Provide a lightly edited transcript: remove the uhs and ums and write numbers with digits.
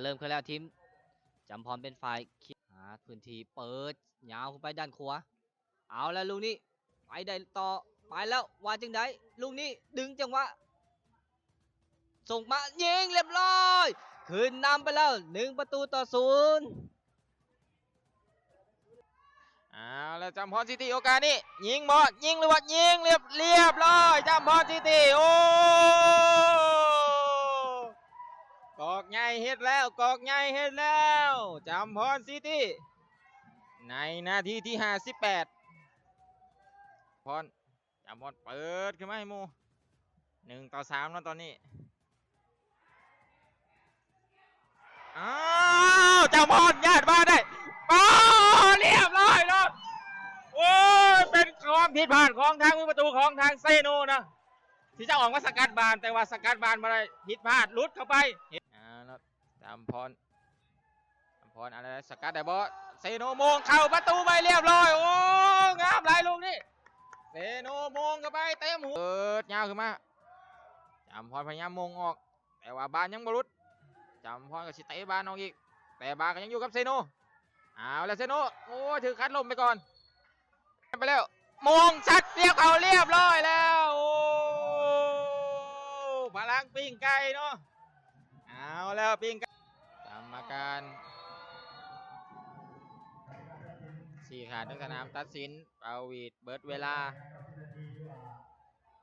เริ่มขึ้นแล้วทีมจำพรเป็นฝ่ายพื้นที่เปิดยาวขึ้นไปด้านขวาเอาแล้วลูกนี้ไปได้ต่อไปแล้วว่าจังไดลูกนี้ดึงจังหวะส่งมายิงเรียบร้อยขึ้นนำไปแล้ว1-0เอาแล้วจำพรซิตี้โอกาสนี้ยิงบอลยิงหรือว่ายิงเรียบร้อยจำพรซิตี้โอ้กอกใหญ่เฮ็ดแล้วกอกใหญ่เฮ็ดแล้วจำพรซิตี้ในนาทีที่58จำพรเปิดขึ้นมาให้มู1-3แล้วตอนนี้อ้าวจำพรญาติมาได้ป้าเรียบร้อยเนาะโอ้ยเป็นความผิดพลาดของทางผู้ประตูของทางเซโนนะที่จะออกมาสกัดบานแต่ว่าสกัดบานมาได้ผิดพลาดลุดเข้าไปแล้วจำพรอะไรสกัดได้บอเซโนมงเข้าประตูไปเรียบร้อยโอ้งามหลายลูกนี่เซโนมงเข้าไปเต็มหัวเปิดยาวขึ้นมาจำพรพยายามมงออกแต่ว่าบานยังบรุษจำพรกับชิเตะบานออกอีกแต่บานก็ยังอยู่กับเซโนเอาแล้วเซโนโอ้ถือคัดลมไปก่อนไปแล้วมงชัดเรียบเขาเรียบร้อยแล้วโอ้พลังปิ้งไก่เนาะเอาแล้วปิ้งไก่กรรมการ4 ขาดทั้งสนามตัดสินเป่าหวีดเบิดเวลา